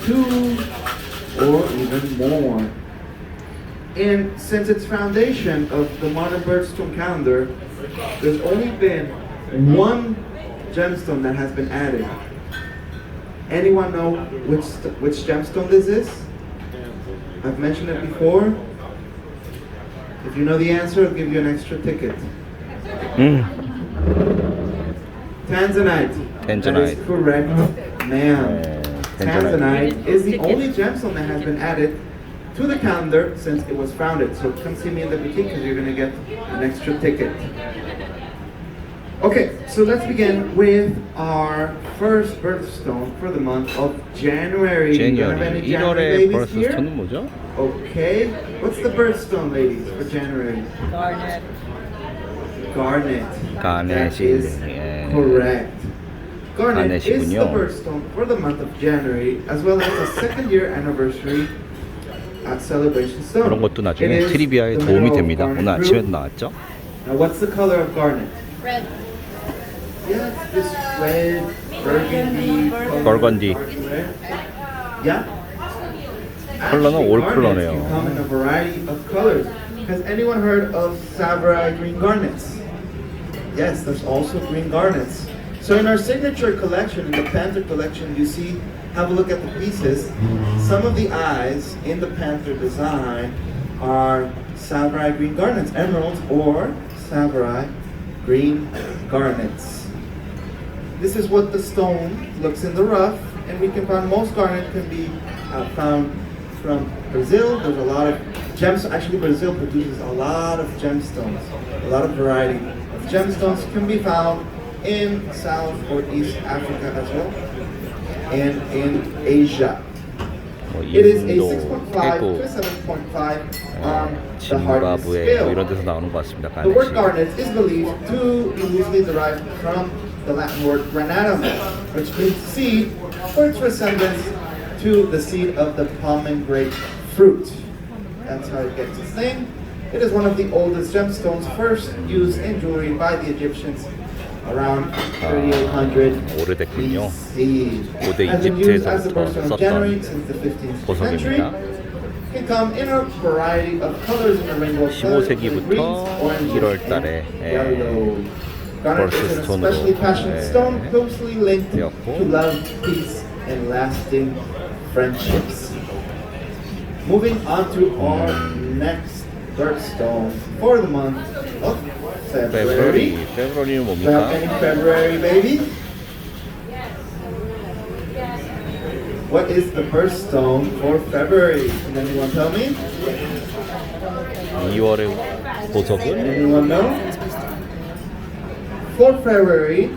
2 or even more. And since its foundation of the modern birthstone calendar, there's only been one gemstone that has been added. Anyone know which gemstone this is? I've mentioned it before. If you know the answer, I'll give you an extra ticket. Tanzanite. That is correct, ma'am. Tanzanite is the only gemstone that has been added to the calendar since it was founded. So come see me in the boutique because you're going to get an extra ticket. Okay, so let's begin with our first birthstone for the month of January. Do you have any January babies here? 뭐죠? Okay, what's the birthstone, ladies, for January? Garnet. Garnet. Garnet That is correct. Garnet is the 가넷이군요. birthstone for the month of January, as well as the second year anniversary celebration stone. 그런 것도 나중에 It is 트리비아에 the 도움이 mineral 됩니다. garnet 오늘 아침에도 group. 나왔죠? Now, what's the color of garnet? Red. Yes, this red, burgundy, Burgundy. Yeah. 컬러는 올 Garnets 컬러네요. can come in a variety of colors. Has anyone heard of samurai green garnets? Yes, there's also green garnets. So in our signature collection, in the Panther collection, you see, have a look at the pieces. Some of the eyes in the Panther design are samurai green garnets, emeralds, or samurai green garnets. This is what the stone looks in the rough, and we can find most garnet can be found from Brazil. There's a lot of gems. Actually, Brazil produces a lot of gemstones. A lot of variety of gemstones can be found in South or East Africa as well, and in Asia. It is a 6.5 to a 7.5 on the hardness 짐바브웨 scale. 이런 데서 나오는 것 같습니다. The word 가넷이. garnet is believed to be loosely derived from the Latin word granatum, which means seed, for its resemblance to the seed of the pomegranate fruit. That's how it gets its name. It is one of the oldest gemstones first used in jewelry by the Egyptians around 3800 오래됐군요. BC. 고대 Has been used as the 이집트에서부터 birthstone of January 썼던 since the 15th century. 보석입니다. Can come in a variety of colors in a rainbow of colors, 15세기부터 greens, oranges, 1월 달에 and yellow. Garnet is an 버스스톤으로 especially passionate stone closely linked to 되었고 love, peace, and lasting friendships. Moving on to our next birthstone for the month of February. 페브러리는 Do you have 뭡니까? any February baby? What is the birthstone for February? Can anyone tell me? 2월의 보석은 Anyone know? For February,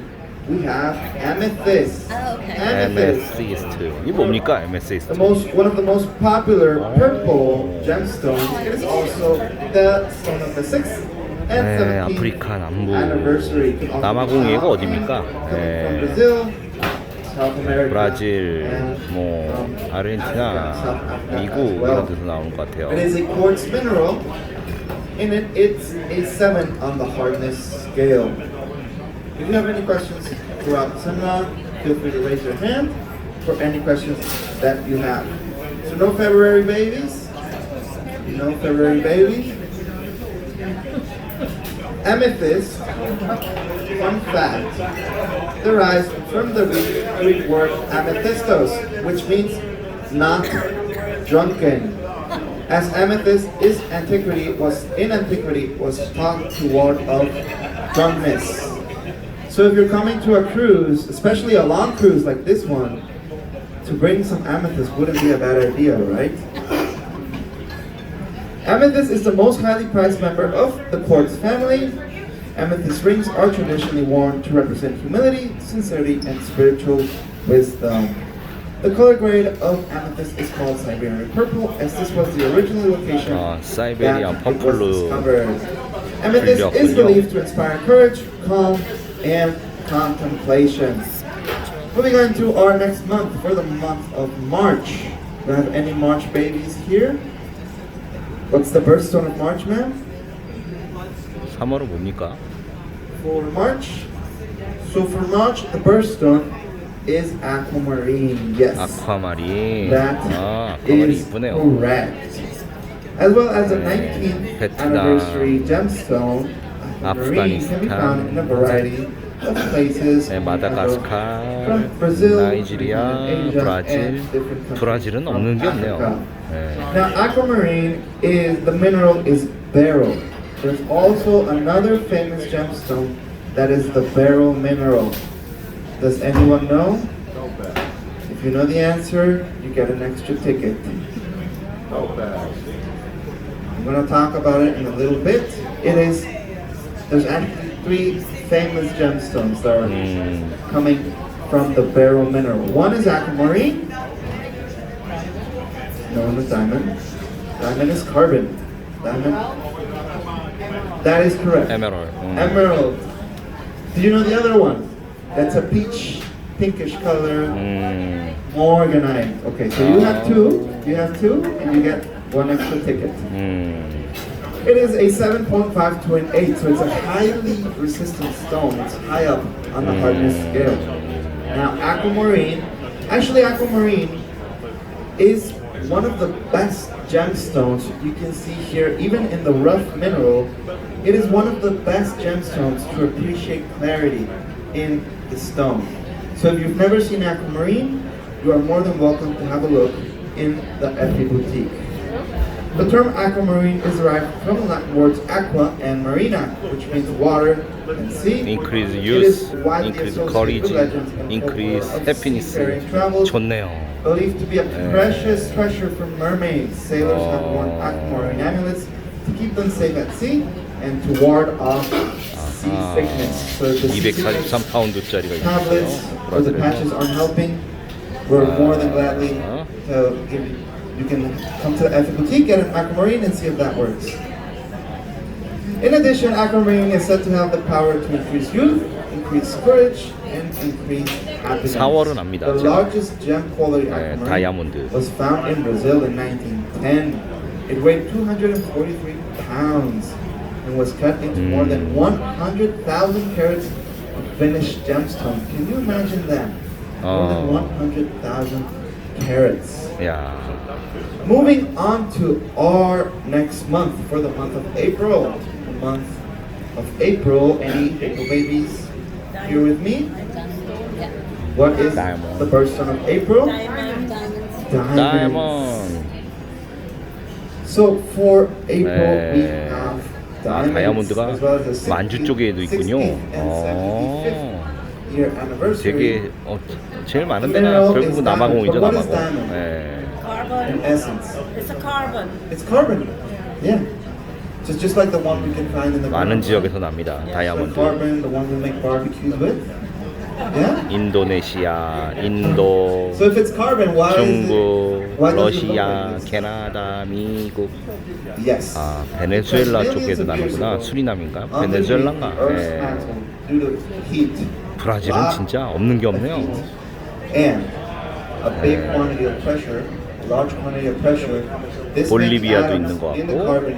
we have amethyst. Oh, okay. Amethyst, 에메시스트. 이게 뭡니까? 에메시스트. one of the most popular purple gemstones. It is also the stone of the 6th and 네, 17th 아프리카 남부 anniversary. It can also be 남아공이고 found 어디입니까? coming from 네, Brazil, South America, 브라질, and 뭐 from 아르헨티나, South Africa 미국 as well. 이런 데서 나오는 것 같아요. It is a quartz mineral. In it, it's a 7 on the hardness scale. If you have any questions throughout the seminar, feel free to raise your hand for any questions that you have. So no February babies? No February babies? Amethyst, fun fact, derives from the Greek word amethystos, which means not drunken. As amethyst in antiquity was thought to ward off drunkenness. So if you're coming to a cruise, especially a long cruise like this one, to bring some amethyst wouldn't be a bad idea, right? Amethyst is the most highly prized member of the quartz family. Amethyst rings are traditionally worn to represent humility, sincerity, and spiritual wisdom. The color grade of amethyst is called Siberian purple, as this was the original location 사이베리안 that it was 퍼플로 discovered. Amethyst is 불렸군요. believed to inspire courage, calm, and contemplation. Moving on to our next month, for the month of March. Do I have any March babies here? What's the birthstone of March, ma'am? 3월은 뭡니까? For March? So for March, the birthstone is aquamarine. Yes. 아쿠아마린. That 아, 아쿠아마린 is 이쁘네요. correct. As well as the 네, 19th 베트남, anniversary gemstone, aquamarine can be found in a variety of places. 네, 마다가스카르, from Brazil, 나이지리아, Asia, 브라질. and different countries 브라질은 from 없는 게 없네요. Africa. 네. Now, aquamarine is the mineral is beryl. There's also another famous gemstone that is the beryl mineral. Does anyone know? If you know the answer, you get an extra ticket. I'm going to talk about it in a little bit. There's actually three famous gemstones that are coming from the beryl mineral. One is aquamarine, known as diamond. Diamond is carbon. Diamond. That is correct. 에메랄드. Emerald. Do you know the other one? That's a peach, pinkish color. Morganite. Okay, so you have two. You have two, and you get one extra ticket. It is a 7.5 to an 8, so it's a highly resistant stone. It's high up on the hardness scale. Now, aquamarine is one of the best gemstones you can see here, even in the rough mineral. It is one of the best gemstones to appreciate clarity in the stone. So if you've never seen aquamarine, you are more than welcome to have a look in the Effie Boutique. The term aquamarine is derived from the Latin words aqua and marina, which means water and sea. Increase It use, is widely increase associated courage, with legends and increase folklore of happiness. seafaring travels. 좋네요. Believed to be a precious treasure for mermaids. Sailors have worn aquamarine amulets to keep them safe at sea and to ward off seasickness. So if the seasickness 243파운드짜리가 있네요. tablets or the patches aren't helping, we're more than gladly to give you can come to the Effie Boutique, get an aquamarine, and see if that works. In addition, aquamarine is said to have the power to increase youth, increase courage, and increase happiness. 4월은 압니다. The largest gem quality 네, aquamarine 다이아몬드. was found in Brazil in 1910. It weighed 243 pounds and was cut into more than 100,000 carats of finished gemstone. Can you imagine that? More than 100,000 carats. 야, Moving on to our next month, for the month of April. The month of April, any April babies here with me? What is Diamond. the birthstone of April? 다이아몬드. So for April we 네. have 아, diamonds, 다이아몬드가 as well as the 만주 60th, 쪽에도 있군요. 60th and 75th year anniversary. 되게 제일 많은 데가 Mineral 결국 is 남아공이죠, diamond. But what is 남아공. diamond? 네. In essence, It's a carbon. it's carbon. Yeah. So it's just like the one we can find in the 많은 ground. 지역에서 납니다. The 다이아몬드. carbon, the one we make barbecues with. Yeah. 인도네시아, 인도, So if it's carbon, why 중국, why does it look 러시아, like this? 캐나다, 미국. Yes. 아, 베네수엘라 쪽에도 나는구나. 수리남인가? 베네수엘라인가? 네. Due to heat. 브라질은 진짜 없는 게 없네요. And a big quantity of pressure, a large quantity of pressure. This 볼리비아도 makes 있는 것 atoms in the 같고, carbon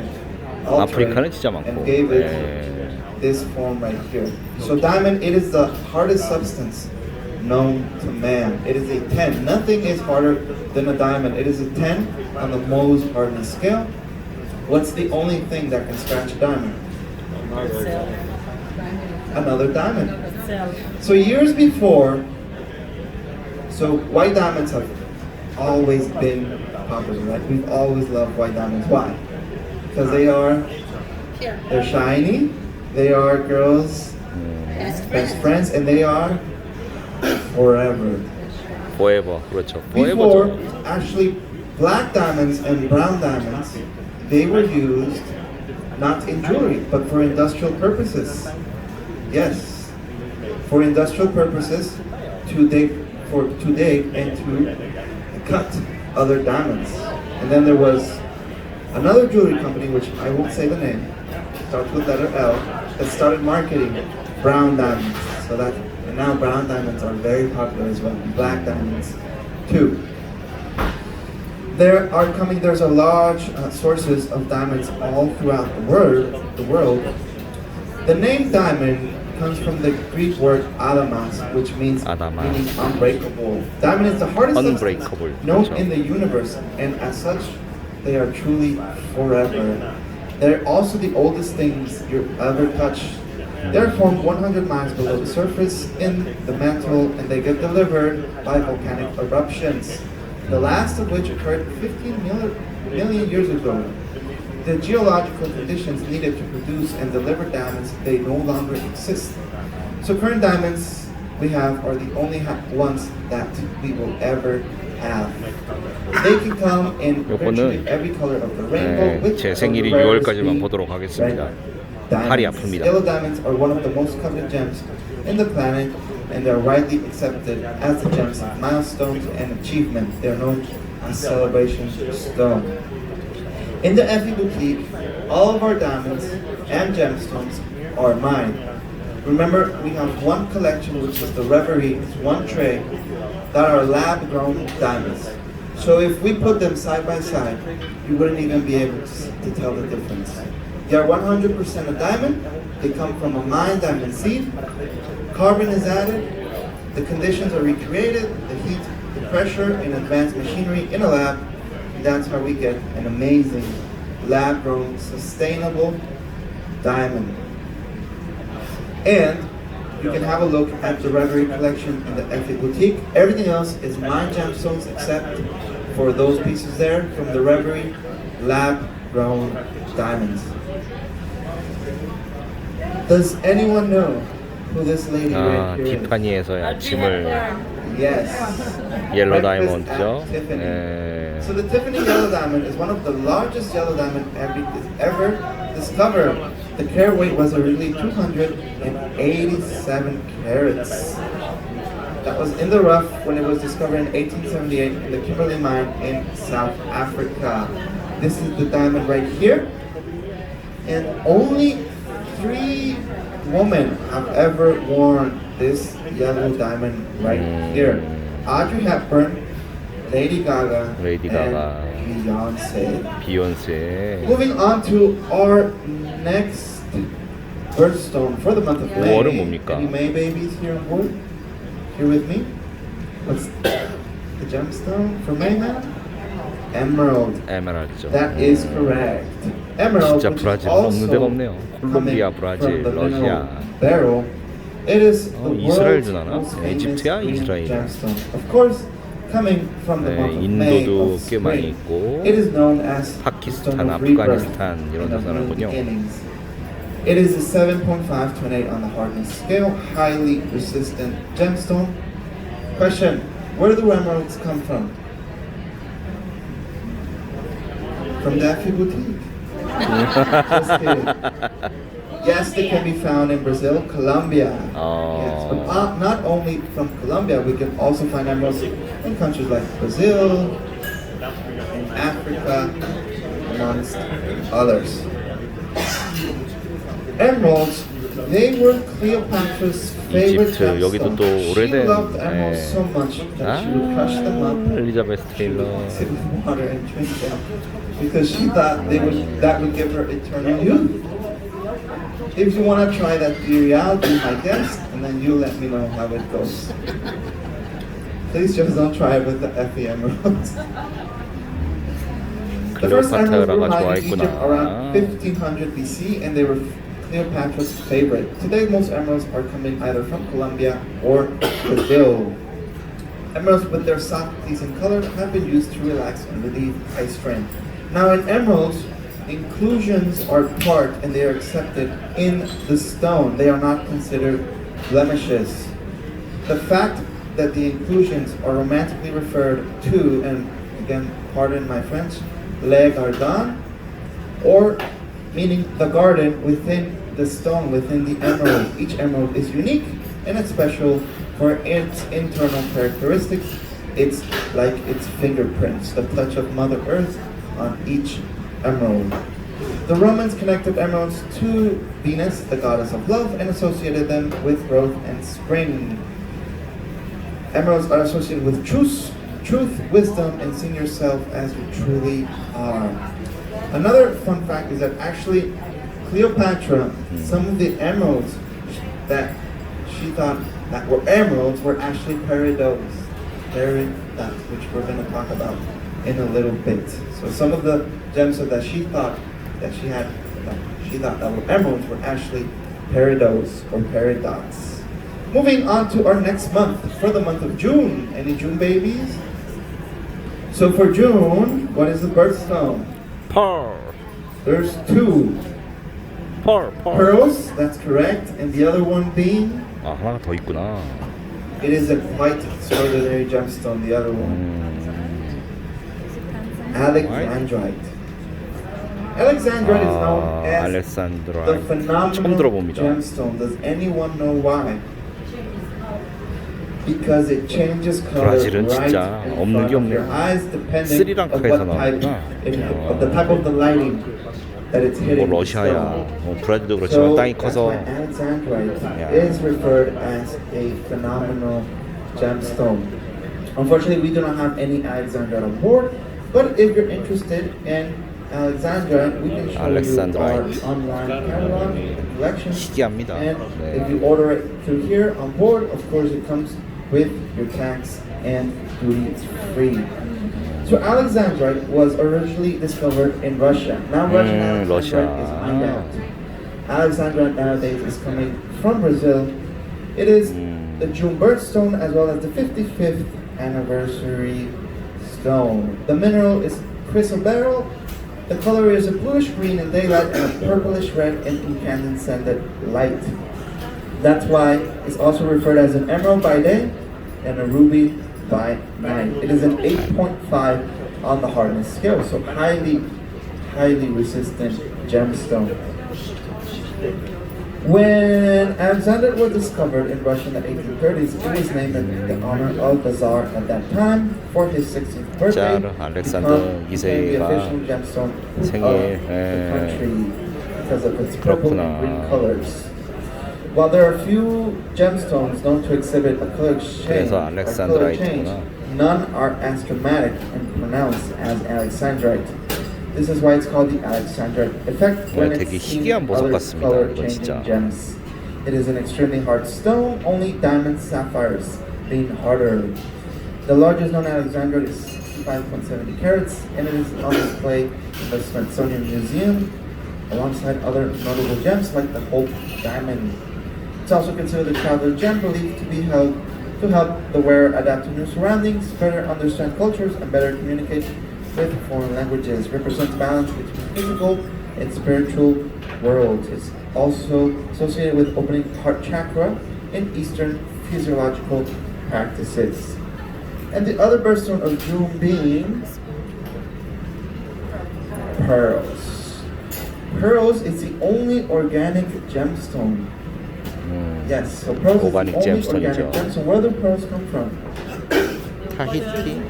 altered 아프리카는 진짜 많고. and gave it 네. this form right here. So diamond, it is the hardest substance known to man. It is a 10. Nothing is harder than a diamond. It is a 10 on the Mohs hardness scale. What's the only thing that can scratch a diamond? Another diamond. So years before, so white diamonds have always been popular, right? We've always loved white diamonds. Why? Because they're shiny, they are girls' best friends, and they are forever. forever. 그렇죠. Before, forever죠. actually, black diamonds and brown diamonds, they were used not in jewelry, but for industrial purposes. Yes, for industrial purposes, to dig and to cut other diamonds. And then there was another jewelry company, which I won't say the name, starts with letter L, that started marketing brown diamonds. And now brown diamonds are very popular as well. Black diamonds too. There's a large sources of diamonds all throughout the world. The name diamond comes from the Greek word adamas, which means unbreakable. Diamond is the hardest Unbreakable. substance known 그렇죠. in the universe, and as such, they are truly forever. They're also the oldest things you ever touch. They're formed 100 miles below the surface in the mantle, and they get delivered by volcanic eruptions, the last of which occurred 15 million years ago. The geological conditions needed to produce and deliver diamonds, they no longer exist. So current diamonds we have are the only ones that we will ever have. They can come in virtually every color of the rainbow. With 제 생일이 6월까지만 보도록 하겠습니다. 팔이 아픕니다. Yellow diamonds are one of the most coveted gems in the planet, and they are widely accepted as the gems of milestones and achievement. They are known as celebration stone. In the Effie Boutique, all of our diamonds and gemstones are mine. Remember, we have one collection, which is the Reverie, it's one tray, that are lab-grown diamonds. So if we put them side by side, you wouldn't even be able to tell the difference. They are 100% a diamond. They come from a mined diamond seed. Carbon is added. The conditions are recreated. The heat, the pressure, and advanced machinery in a lab. And that's how we get an amazing, lab-grown, sustainable diamond. And you can have a look at the Reverie collection in the Effie Boutique. Everything else is mined gemstones except for those pieces there from the Reverie lab-grown diamonds. Does anyone know who this lady right here is? 티파니에서의 아침을 Yes. 옐로 Breakfast 다이몬드죠. at Tiffany. So the Tiffany yellow diamond is one of the largest yellow diamond ever discovered. The carat weight was originally 287 carats. That was in the rough when it was discovered in 1878 in the Kimberley mine in South Africa. This is the diamond right here, and only 3 women have ever worn this yellow diamond right here. Audrey Hepburn, Lady Gaga, and Beyonce. Moving on to our next birthstone for the month of May. 5월은 뭡니까? Any May babies here on board? Here with me? What's the gemstone for May, man? Emerald. 에메랄드죠. That is correct. Emerald, 진짜 which is 브라질 없는 데가 also 없네요. coming 콜롬비아, from 브라질, the 러시아. mineral beryl. It is the 이스라엘도 world's 나나? most famous 이집트야? green 이스라엘. gemstone. Of course, coming from the month of May 인도도 of 꽤 많이 spring, 있고 it is known as the 파키스탄, stone of rebirth 아프가니스탄 이런 and of 데서 new 나는군요. beginnings. It is a 7.5 to an 8 on the hardness scale, highly resistant gemstone. Question: where do emeralds come from? From the Effie Boutique. Just kidding. Yes, they can be found in Brazil, Colombia. Yes, but not only from Colombia, we can also find emeralds in countries like Brazil, in Africa, amongst others. Emeralds, they were Cleopatra's favorite 이집트 여기도 또 gemstone. She 오래된 loved emeralds so much that she would crush them up, 엘리자베스 테일러. mix it with water and drink them, because she thought that would give her eternal youth. If you want to try that theory out, be my guest, and then you let me know how it goes. Please just don't try it with the Effie emeralds. The first emeralds were mined in Egypt around 1500 BC, and they were Cleopatra's favorite. Today, most emeralds are coming either from Colombia or Brazil. Emeralds with their soft, pleasing color have been used to relax and relieve eye strain. Now, in emeralds, inclusions are part and they are accepted in the stone. They are not considered blemishes. The fact that the inclusions are romantically referred to, and again, pardon my French, le gardin, or meaning the garden within the stone, within the emerald. Each emerald is unique and it's special for its internal characteristics. It's like its fingerprints, the touch of Mother Earth on each emerald. The Romans connected emeralds to Venus, the goddess of love, and associated them with growth and spring. Emeralds are associated with truth, wisdom, and seeing yourself as you truly are. Another fun fact is that actually Cleopatra, some of the emeralds that she thought that were emeralds were actually peridots, which we're going to talk about in a little bit. So some of the gemstones that she thought that that were emeralds were actually peridots or peridots. Moving on to our next month, for the month of June. Any June babies? So for June, what is the birthstone? Pearl. There's two. Pearls, that's correct. And the other one being? 아, 하나가 더 있구나. It is a quite extraordinary gemstone, the other one. Alexandrite. Alexandrite is known as the phenomenal gemstone. Does anyone know why? Because it changes color 브라질은 right 진짜 in 없는 게 front of your 없네요. eyes depending on 스리랑카에서 what type, 나왔구나. of the type of the lighting that it's hitting. 뭐 러시아야, 브라질도 그렇지만 땅이 that's 커서. why Alexandrite is referred as a phenomenal gemstone. Unfortunately, we do not have any Alexandrite on board, but if you're interested in Alexandrite, we can show you our online catalog, the collection. 희귀합니다. And 네. if you order it through here on board, of course it comes with your tax and duty free. So Alexandrite was originally discovered in Russia. Now Russian Alexandrite is mined out. Alexandrite nowadays is coming from Brazil. It is the June birthstone as well as the 55th anniversary stone. The mineral is chrysoberyl. The color is a bluish green in daylight and a purplish red in incandescent light. That's why it's also referred as an emerald by day and a ruby by night. It is an 8.5 on the hardness scale, so highly resistant gemstone. When Alexander was discovered in Russia in the 1830s, it was named in honor of the Tsar at that time for his 16th birthday. 알렉산더 The official 2세가 gemstone 생일, of the country because of its purple and green colors. While there are few gemstones known to exhibit a color exchange, 그래서 알렉산드라이트구나. none are as dramatic and pronounced as Alexandrite. This is why it's called the Alexandrite effect when 되게 it's seen 희귀한 보석 other 같습니다, color 이거 진짜. changing gems. It is an extremely hard stone, only diamond sapphires being harder. The largest known Alexandrite is 65.70 carats, and it is on display in the Smithsonian Museum alongside other notable gems like the Hope Diamond. It's also considered a traveler gem believed to help the wearer adapt to new surroundings, better understand cultures, and better communicate with foreign languages. Represents balance between physical and spiritual worlds. It's also associated with opening heart chakra in Eastern physiological practices. And the other birthstone of June being pearls. Pearls is the only organic gemstone. Yes, so pearls is the only organic gemstone. Where do pearls come from? 타히티?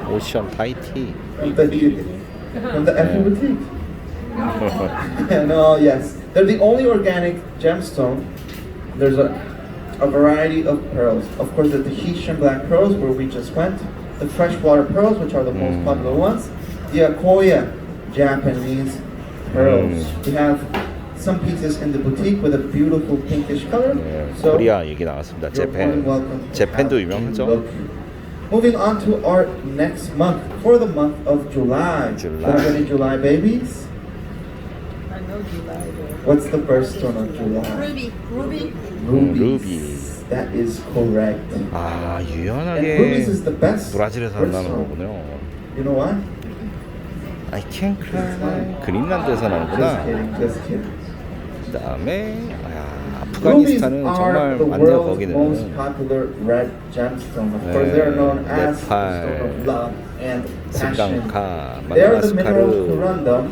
오션 타히티. From the Ephraim. No, yes. They're the only organic gemstone. There's a variety of pearls. Of course, the Tahitian black pearls, where we just went. The freshwater pearls, which are the most popular ones. The Akoya Japanese pearls. We have some pieces in the boutique with a beautiful pinkish color. So 코리아 얘기 나왔습니다. 재팬도 유명하죠. Moving on to our next month, for the month of July. Do you have any July babies? I know July. What's the birthstone of July? Ruby. Rubies. That is correct. 아, And 유연하게 rubies is the best 브라질에서 나는 birthstone. 거군요. You know why? I can't cry. 그린란드에서 나오구나. Just kidding. 그다음에 Rubies 아프가니스탄은 are 정말 the 많네요. world's most 거기는. popular red gemstone. Of course, they are known as the stone of love and passion. 스리랑카, They are the mineral 마다가스카르, corundum.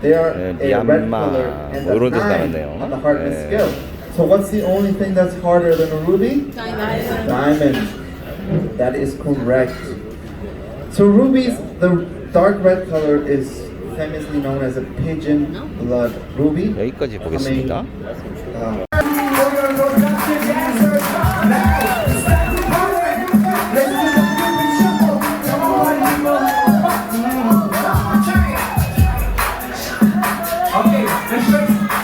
They are a red 미얀마, color and 뭐 a 이런 데서 9 나왔네요. on the hardness scale. So what's the only thing that's harder than a ruby? Diamond. Diamond. That is correct. So rubies, the dark red color is famously known as a pigeon blood ruby. 여기까지 보겠습니다. Okay,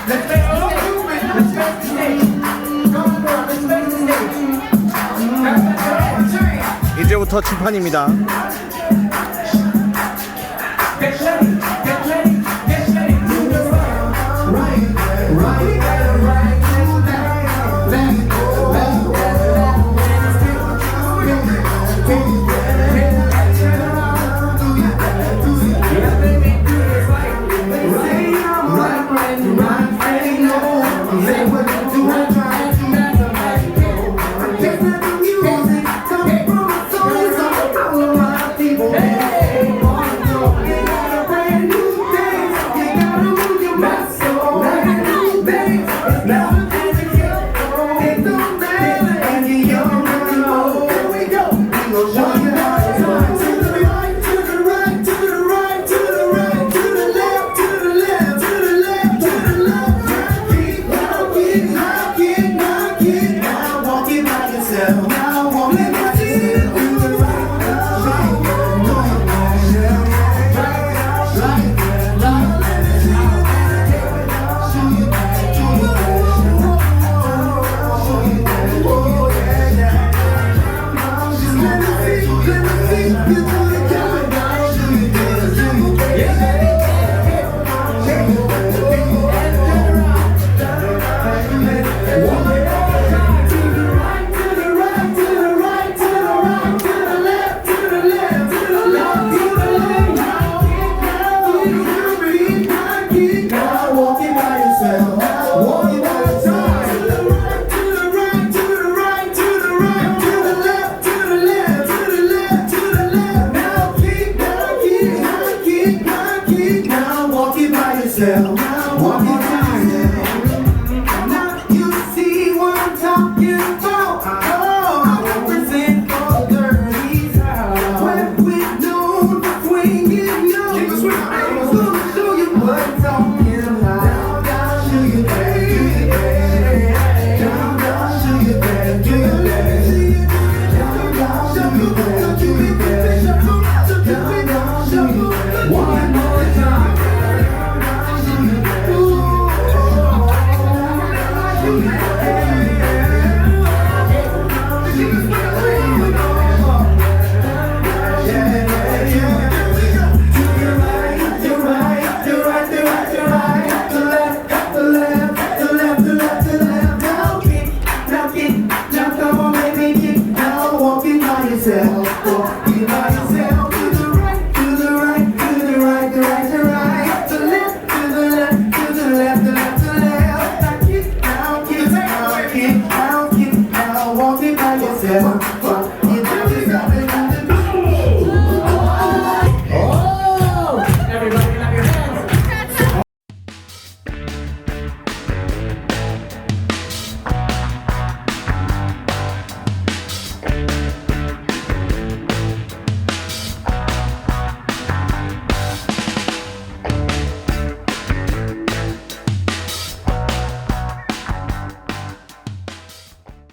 let's make a little movement. 이제부터 칠판입니다. One more time.